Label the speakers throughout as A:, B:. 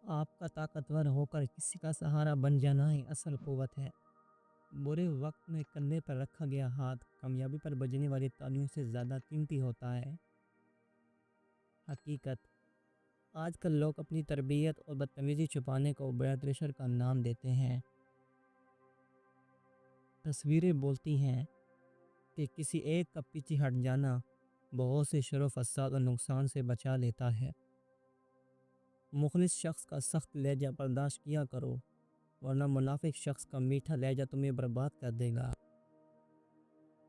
A: آپ کا طاقتور ہو کر کسی کا سہارا بن جانا ہی اصل قوت ہے۔ برے وقت میں کندھے پر رکھا گیا ہاتھ کامیابی پر بجنے والی تالیوں سے زیادہ قیمتی ہوتا ہے۔ حقیقت: آج کل لوگ اپنی تربیت اور بدتمیزی چھپانے کو بلڈ پریشر کا نام دیتے ہیں۔ تصویریں بولتی ہیں کہ کسی ایک کا پیچھے ہٹ جانا بہت سے شر و فساد اور نقصان سے بچا لیتا ہے۔ مخلص شخص کا سخت لہجہ برداشت کیا کرو، ورنہ منافق شخص کا میٹھا لہجہ تمہیں برباد کر دے گا۔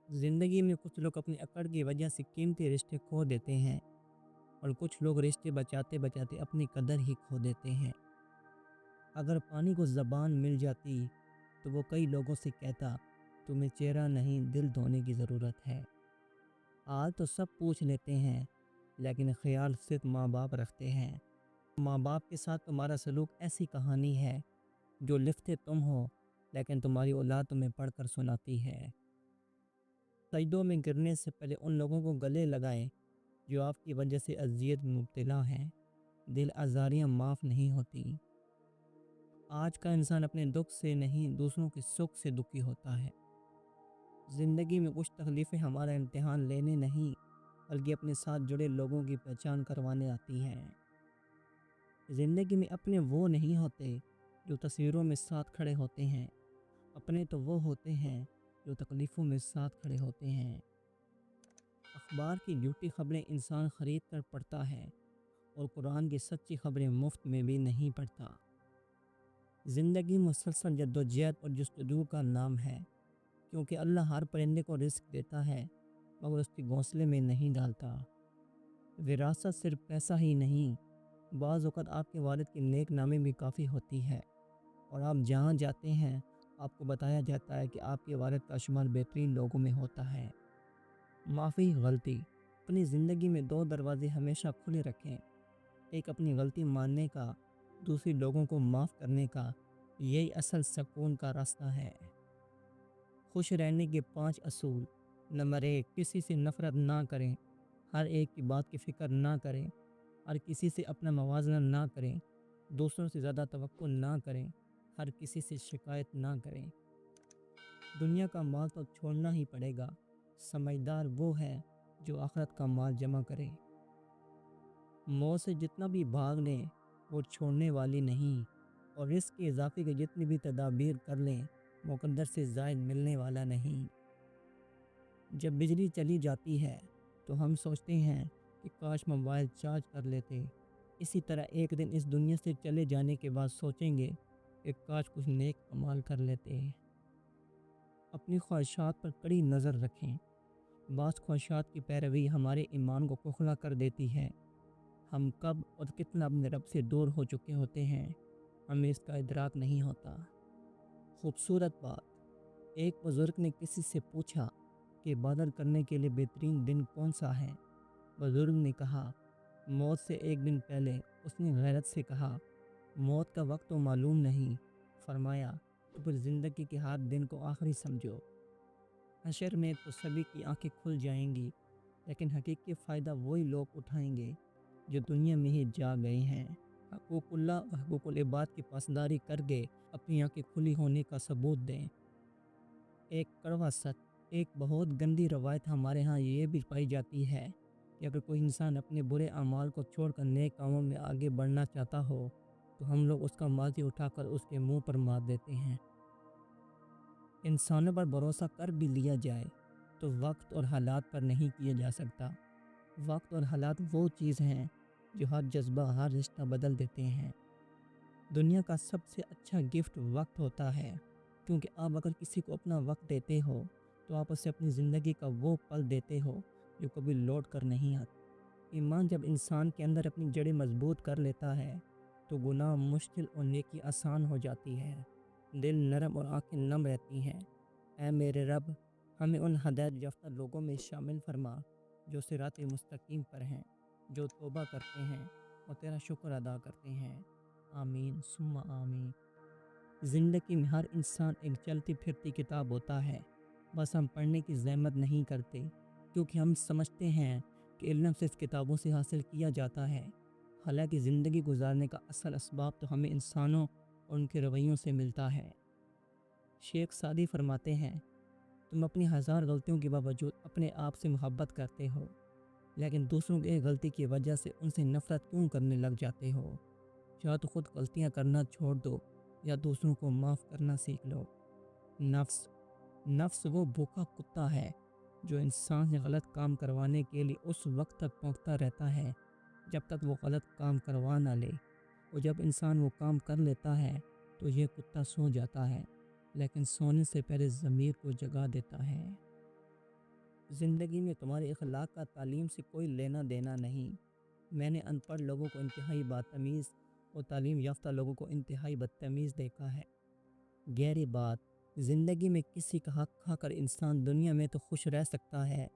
A: زندگی میں کچھ لوگ اپنی اکڑ کی وجہ سے قیمتی رشتے کھو دیتے ہیں، اور کچھ لوگ رشتے بچاتے بچاتے اپنی قدر ہی کھو دیتے ہیں۔ اگر پانی کو زبان مل جاتی تو وہ کئی لوگوں سے کہتا، تمہیں چہرہ نہیں دل دھونے کی ضرورت ہے۔ آج تو سب پوچھ لیتے ہیں، لیکن خیال صرف ماں باپ رکھتے ہیں۔ ماں باپ کے ساتھ تمہارا سلوک ایسی کہانی ہے جو لکھتے تم ہو، لیکن تمہاری اولاد تمہیں پڑھ کر سناتی ہے۔ سجدوں میں گرنے سے پہلے ان لوگوں کو گلے لگائیں جو آپ کی وجہ سے اذیت میں مبتلا ہیں۔ دل آزاریاں معاف نہیں ہوتی۔ آج کا انسان اپنے دکھ سے نہیں، دوسروں کے سکھ سے دکھی ہوتا ہے۔ زندگی میں کچھ تکلیفیں ہمارا امتحان لینے نہیں، بلکہ اپنے ساتھ جڑے لوگوں کی پہچان کروانے آتی ہیں۔ زندگی میں اپنے وہ نہیں ہوتے جو تصویروں میں ساتھ کھڑے ہوتے ہیں، اپنے تو وہ ہوتے ہیں جو تکلیفوں میں ساتھ کھڑے ہوتے ہیں۔ اخبار کی جھوٹی خبریں انسان خرید کر پڑھتا ہے، اور قرآن کی سچی خبریں مفت میں بھی نہیں پڑھتا۔ زندگی مسلسل جدوجہد اور جستجو کا نام ہے، کیونکہ اللہ ہر پرندے کو رزق دیتا ہے مگر اس کے گھونسلے میں نہیں ڈالتا۔ وراثت صرف پیسہ ہی نہیں، بعض اوقات آپ کے والد کی نیک نامی بھی کافی ہوتی ہے، اور آپ جہاں جاتے ہیں آپ کو بتایا جاتا ہے کہ آپ کے والد کا شمار بہترین لوگوں میں ہوتا ہے۔ معافی غلطی: اپنی زندگی میں دو دروازے ہمیشہ کھلے رکھیں، ایک اپنی غلطی ماننے کا، دوسری لوگوں کو معاف کرنے کا۔ یہی اصل سکون کا راستہ ہے۔ خوش رہنے کے 5 اصول: نمبر 1، کسی سے نفرت نہ کریں، ہر ایک کی بات کی فکر نہ کریں، ہر کسی سے اپنا موازنہ نہ کریں، دوسروں سے زیادہ توقع نہ کریں، ہر کسی سے شکایت نہ کریں۔ دنیا کا مال تو چھوڑنا ہی پڑے گا، سمجھدار وہ ہے جو آخرت کا مال جمع کرے۔ موت سے جتنا بھی بھاگ لیں وہ چھوڑنے والی نہیں، اور رزق کے اضافے کے جتنی بھی تدابیر کر لیں مقدر سے زائد ملنے والا نہیں۔ جب بجلی چلی جاتی ہے تو ہم سوچتے ہیں کہ کاش موبائل چارج کر لیتے، اسی طرح ایک دن اس دنیا سے چلے جانے کے بعد سوچیں گے کہ کاش کچھ نیک عمل کر لیتے۔ اپنی خواہشات پر کڑی نظر رکھیں، بعض خواہشات کی پیروی ہمارے ایمان کو کھوکھلا کر دیتی ہے۔ ہم کب اور کتنا اپنے رب سے دور ہو چکے ہوتے ہیں، ہمیں اس کا ادراک نہیں ہوتا۔ خوبصورت بات: ایک بزرگ نے کسی سے پوچھا کہ عبادت کرنے کے لیے بہترین دن کون سا ہے؟ بزرگ نے کہا، موت سے ایک دن پہلے۔ اس نے غیرت سے کہا، موت کا وقت تو معلوم نہیں۔ فرمایا، تو پھر زندگی کے ہر دن کو آخری سمجھو۔ حشر میں تو سبھی کی آنکھیں کھل جائیں گی، لیکن حقیقی فائدہ وہی لوگ اٹھائیں گے جو دنیا میں ہی جا گئے ہیں۔ حقوق اللہ اور حقوق العباد کی پاسداری کر کے اپنی آنکھیں کھلی ہونے کا ثبوت دیں۔ ایک کڑوا سچ: ایک بہت گندی روایت ہمارے ہاں یہ بھی پائی جاتی ہے کہ اگر کوئی انسان اپنے برے اعمال کو چھوڑ کر نیک کاموں میں آگے بڑھنا چاہتا ہو تو ہم لوگ اس کا ماضی اٹھا کر اس کے منہ پر مار دیتے ہیں۔ انسانوں پر بھروسہ کر بھی لیا جائے تو وقت اور حالات پر نہیں کیا جا سکتا۔ وقت اور حالات وہ چیز ہیں جو ہر جذبہ، ہر رشتہ بدل دیتے ہیں۔ دنیا کا سب سے اچھا گفٹ وقت ہوتا ہے، کیونکہ آپ اگر کسی کو اپنا وقت دیتے ہو تو آپ اسے اپنی زندگی کا وہ پل دیتے ہو جو کبھی لوٹ کر نہیں آتا۔ ایمان جب انسان کے اندر اپنی جڑیں مضبوط کر لیتا ہے تو گناہ مشکل اور نیکی آسان ہو جاتی ہے، دل نرم اور آنکھیں نم رہتی ہیں۔ اے میرے رب، ہمیں ان ہدایت یافتہ لوگوں میں شامل فرما جو صراط مستقیم پر ہیں، جو توبہ کرتے ہیں اور تیرا شکر ادا کرتے ہیں۔ آمین ثم آمین۔ زندگی میں ہر انسان ایک چلتی پھرتی کتاب ہوتا ہے، بس ہم پڑھنے کی زحمت نہیں کرتے، کیونکہ ہم سمجھتے ہیں کہ علم صرف کتابوں سے حاصل کیا جاتا ہے۔ حالانکہ زندگی گزارنے کا اصل اسباب تو ہمیں انسانوں اور ان کے رویوں سے ملتا ہے۔ شیخ سعدی فرماتے ہیں، تم اپنی ہزار غلطیوں کے باوجود اپنے آپ سے محبت کرتے ہو، لیکن دوسروں کی ایک غلطی کی وجہ سے ان سے نفرت کیوں کرنے لگ جاتے ہو؟ یا تو خود غلطیاں کرنا چھوڑ دو یا دوسروں کو معاف کرنا سیکھ لو۔ نفس وہ بھوکا کتا ہے جو انسان سے غلط کام کروانے کے لیے اس وقت تک بھونکتا رہتا ہے جب تک وہ غلط کام کروا نہ لے، اور جب انسان وہ کام کر لیتا ہے تو یہ کتا سو جاتا ہے، لیکن سونے سے پہلے ضمیر کو جگا دیتا ہے۔ زندگی میں تمہارے اخلاق کا تعلیم سے کوئی لینا دینا نہیں۔ میں نے ان پڑھ لوگوں کو انتہائی بدتمیز اور تعلیم یافتہ لوگوں کو انتہائی بدتمیز دیکھا ہے۔ گہری بات، زندگی میں کسی کا حق کھا کر انسان دنیا میں تو خوش رہ سکتا ہے،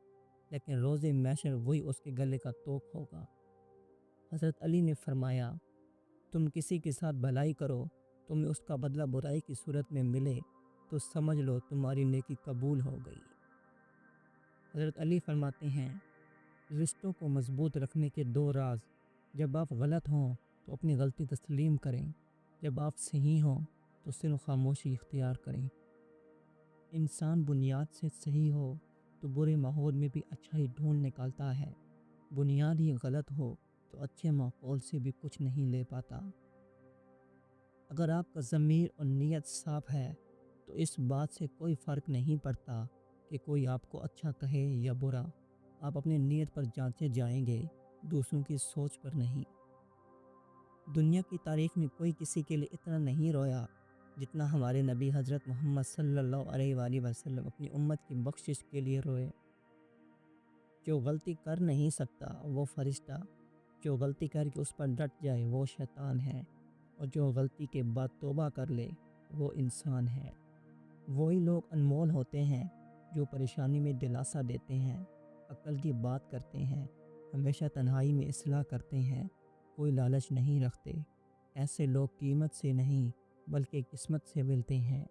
A: لیکن روز محشر وہی اس کے گلے کا توق ہوگا۔ حضرت علی نے فرمایا، تم کسی کے ساتھ بھلائی کرو، تمہیں اس کا بدلہ برائی کی صورت میں ملے تو سمجھ لو تمہاری نیکی قبول ہو گئی۔ حضرت علی فرماتے ہیں، رشتوں کو مضبوط رکھنے کے دو راز: جب آپ غلط ہوں تو اپنی غلطی تسلیم کریں، جب آپ صحیح ہوں تو صرف خاموشی اختیار کریں۔ انسان بنیاد سے صحیح ہو تو برے ماحول میں بھی اچھائی ڈھونڈ نکالتا ہے، بنیاد ہی غلط ہو تو اچھے ماحول سے بھی کچھ نہیں لے پاتا۔ اگر آپ کا ضمیر اور نیت صاف ہے تو اس بات سے کوئی فرق نہیں پڑتا کہ کوئی آپ کو اچھا کہے یا برا، آپ اپنی نیت پر جانچے جائیں گے، دوسروں کی سوچ پر نہیں۔ دنیا کی تاریخ میں کوئی کسی کے لیے اتنا نہیں رویا جتنا ہمارے نبی حضرت محمد صلی اللہ علیہ وآلہ وسلم اپنی امت کی بخشش کے لیے روئے۔ جو غلطی کر نہیں سکتا وہ فرشتہ، جو غلطی کر کے اس پر ڈٹ جائے وہ شیطان ہے، اور جو غلطی کے بعد توبہ کر لے وہ انسان ہے۔ وہی لوگ انمول ہوتے ہیں جو پریشانی میں دلاسا دیتے ہیں، عقل کی بات کرتے ہیں، ہمیشہ تنہائی میں اصلاح کرتے ہیں، کوئی لالچ نہیں رکھتے۔ ایسے لوگ قیمت سے نہیں بلکہ قسمت سے ملتے ہیں۔